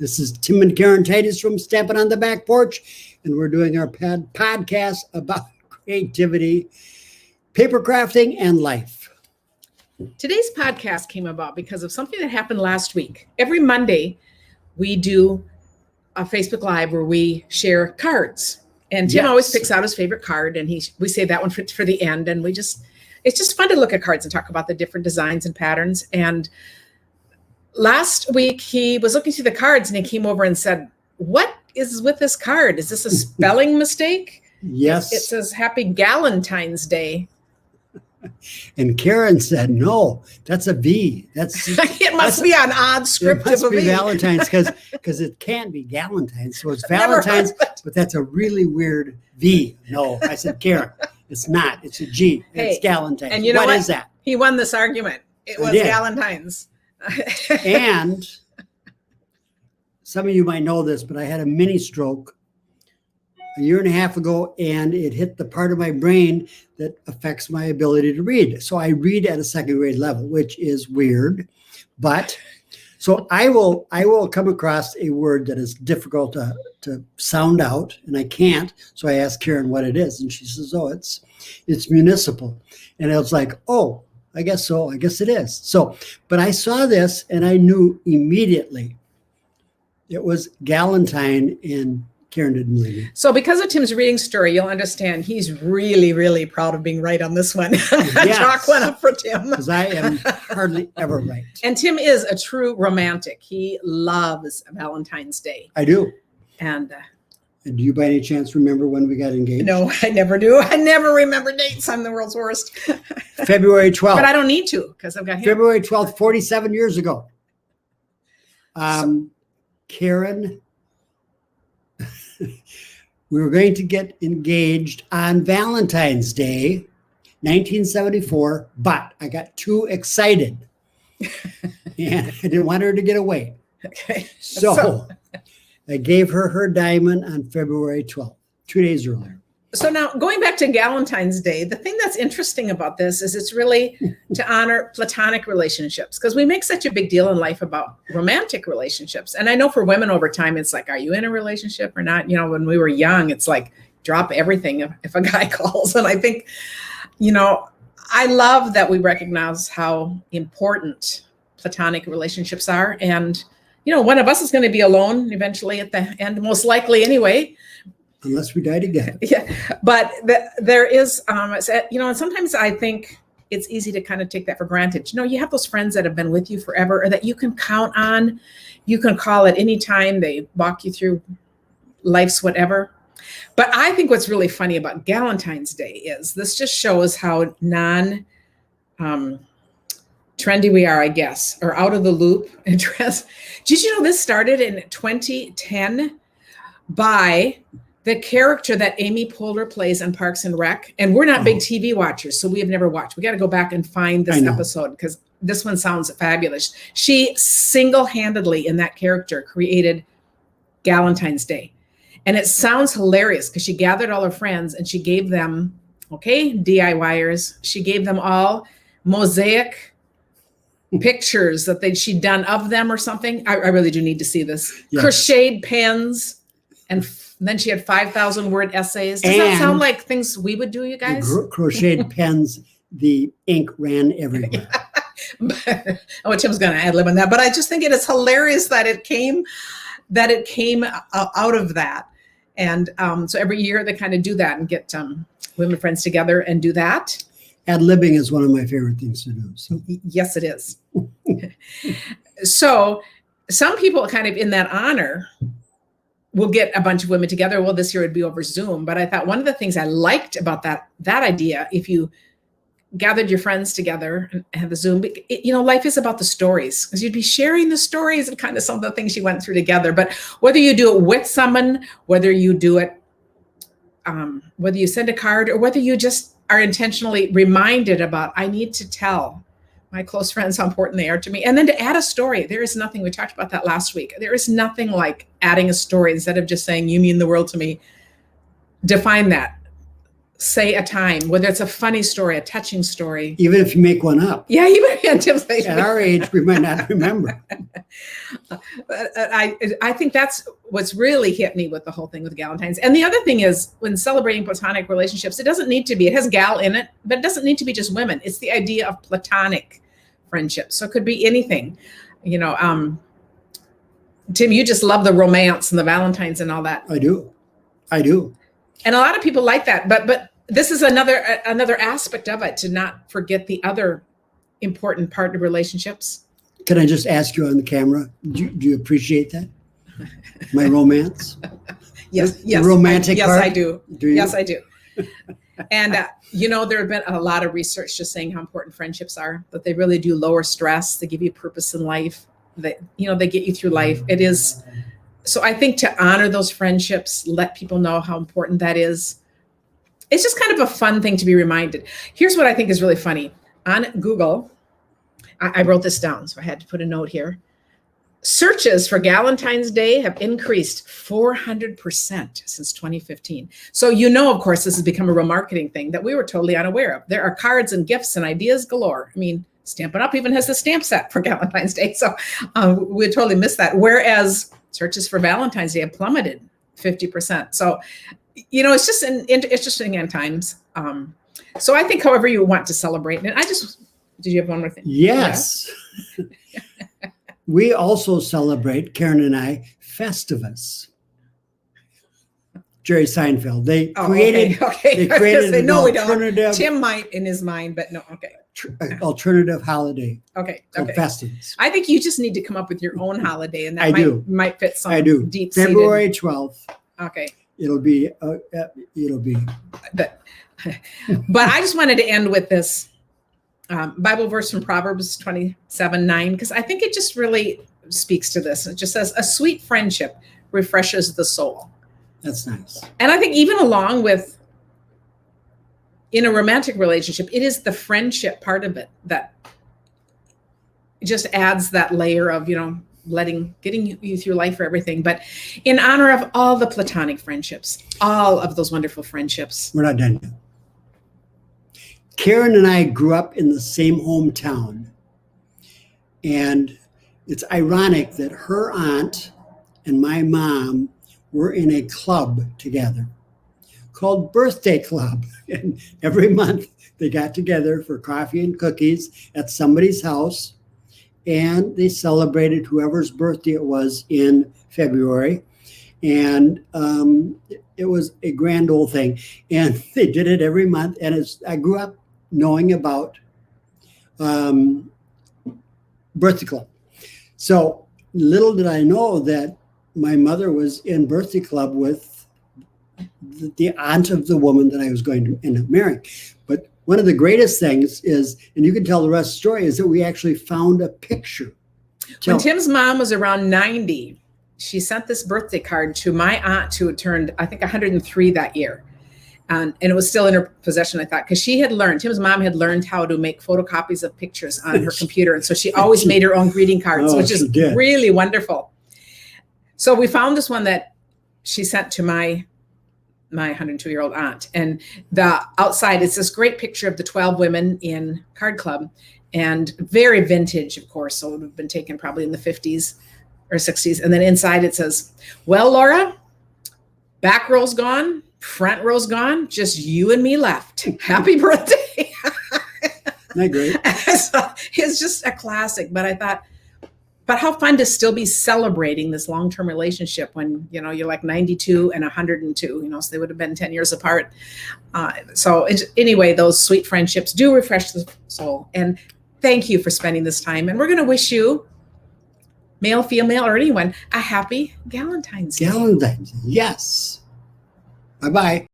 This is Tim and Karen Titus from Stepping on the Back Porch, and we're doing our podcast about creativity, paper crafting, and life. Today's podcast came about because of something that happened last week. Every Monday, we do a Facebook Live where we share cards. And Tim always picks out his favorite card, and we save that one for the end. And it's just fun to look at cards and talk about the different designs and patterns. And last week, he was looking through the cards, and he came over and said, "What is with this card? Is this a spelling mistake?" Yes. It says Happy Galantines Day. And Karen said, "No, that's a V. It must be an odd script of a V. Valentines because it can't be Galantines. So it's Valentines, but that's a really weird V." No, I said, "Karen, it's not. It's a G. It's Galantines." And you know what is that? He won this argument. It was Galantines. And some of you might know this, but I had a mini stroke a year and a half ago, and it hit the part of my brain that affects my ability to read. So I read at a second grade level, which is weird. But so I will come across a word that is difficult to sound out, and I can't. So I asked Karen what it is, and she says, "Oh, it's municipal." And I was like, "Oh, I guess so. I guess it is." So, but I saw this and I knew immediately it was Galantine, and Karen didn't believe me. So because of Tim's reading story, you'll understand he's really, really proud of being right on this one. Yes. Chalk one up for Tim. Because I am hardly ever right. And Tim is a true romantic. He loves Valentine's Day. I do. And do you by any chance remember when we got engaged? No, I never do. I never remember dates. I'm the world's worst. February 12th. But I don't need to because I've got him. February 12th, 47 years ago. Karen, we were going to get engaged on Valentine's Day, 1974, but I got too excited and I didn't want her to get away. Okay. So I gave her diamond on February 12th, 2 days earlier. So now going back to Galentine's Day, the thing that's interesting about this is it's really to honor platonic relationships, because we make such a big deal in life about romantic relationships. And I know for women over time, it's like, are you in a relationship or not? You know, when we were young, it's like drop everything if a guy calls. And I think, I love that we recognize how important platonic relationships are. And, one of us is going to be alone eventually at the end, most likely anyway. Unless we die together. Yeah, but there is, and sometimes I think it's easy to kind of take that for granted. You have those friends that have been with you forever or that you can count on. You can call at any time. They walk you through life's whatever. But I think what's really funny about Galentine's Day is this just shows how trendy we are, I guess, or out of the loop. Did you know this started in 2010 by the character that Amy Poehler plays on Parks and Rec? And we're not big TV watchers, so we have never watched. We got to go back and find this episode because this one sounds fabulous. She single-handedly in that character created Galentine's Day. And it sounds hilarious because she gathered all her friends and she gave them, DIYers, she gave them all mosaic pictures that she'd done of them or something. I really do need to see this. Yes. Crocheted pens, and then she had 5,000 word essays. Does that sound like things we would do, you guys? Crocheted pens, the ink ran everywhere. Tim's going to ad-lib on that. But I just think it is hilarious that it came out of that. And so every year they kind of do that and get women friends together and do that. Ad-libbing is one of my favorite things to do. So. Yes, it is. So some people kind of in that honor will get a bunch of women together. Well, this year it'd be over Zoom. But I thought one of the things I liked about that idea, if you gathered your friends together and had the Zoom, life is about the stories, because you'd be sharing the stories of kind of some of the things you went through together. But whether you do it with someone, whether you do it, whether you send a card, or whether you just are intentionally reminded about, I need to tell my close friends how important they are to me. And then to add a story. There is nothing, we talked about that last week. There is nothing like adding a story instead of just saying, you mean the world to me. Define that. say a time, whether it's a funny story, a touching story. Even if you make one up. Yeah, even At our age, we might not remember. I think that's what's really hit me with the whole thing with Galentines. And the other thing is, when celebrating platonic relationships, it doesn't need to be, it has gal in it, but it doesn't need to be just women. It's the idea of platonic friendship. So it could be anything, you know. Tim, you just love the romance and the Valentines and all that. I do. And a lot of people like that, but this is another aspect of it, to not forget the other important part of relationships. Can I just ask you on the camera? Do you appreciate that? My romance? Yes. The romantic yes, part? I do. Do you? Yes, I do. And you know, there have been a lot of research just saying how important friendships are. That they really do lower stress. They give you purpose in life. They get you through life. It is. So I think to honor those friendships, let people know how important that is. It's just kind of a fun thing to be reminded. Here's what I think is really funny. On Google, I wrote this down, so I had to put a note here. Searches for Galantines Day have increased 400% since 2015. So, of course, this has become a real marketing thing that we were totally unaware of. There are cards and gifts and ideas galore. I mean, Stampin' Up! Even has a stamp set for Galantines Day. So we totally missed that. Whereas searches for Valentine's Day have plummeted 50%. So, it's just an interesting end times. So I think however you want to celebrate. And did you have one more thing? Yes. Yeah. We also celebrate, Karen and I, Festivus. Jerry Seinfeld. They created an alternative. Tim might in his mind, but no, okay. Alternative holiday. Okay. Festivus. I think you just need to come up with your own holiday, and that might fit some deep seated. February 12th. Okay. It'll be. But I just wanted to end with this Bible verse from Proverbs 27:9, because I think it just really speaks to this. It just says, "A sweet friendship refreshes the soul." That's nice. And I think even along with in a romantic relationship, it is the friendship part of it that just adds that layer of, getting you through life for everything. But in honor of all the platonic friendships, all of those wonderful friendships. We're not done yet. Karen and I grew up in the same hometown. And it's ironic that her aunt and my mom were in a club together called Birthday Club. And every month they got together for coffee and cookies at somebody's house. And they celebrated whoever's birthday it was in February. And it was a grand old thing. And they did it every month. And I grew up knowing about Birthday Club. So little did I know that my mother was in Birthday Club with the aunt of the woman that I was going to end up marrying. But one of the greatest things is, and you can tell the rest of the story, is that we actually found a picture. When Tim's mom was around 90, she sent this birthday card to my aunt, who had turned, I think, 103 that year. And it was still in her possession, I thought, because Tim's mom had learned how to make photocopies of pictures on her computer. And so she always made her own greeting cards, which is really wonderful. So we found this one that she sent to my 102-year-old aunt. And the outside, it's this great picture of the 12 women in Card Club, and very vintage, of course. So it would have been taken probably in the 50s or 60s. And then inside it says, "Well, Laura, back row's gone, front row's gone, just you and me left. Happy birthday." Isn't that great? So it's just a classic. But I thought, but how fun to still be celebrating this long-term relationship when, you're like 92 and 102, so they would have been 10 years apart. Anyway, those sweet friendships do refresh the soul. And thank you for spending this time. And we're going to wish you, male, female, or anyone, a happy Galentine's Day. Galentine's, yes. Bye-bye.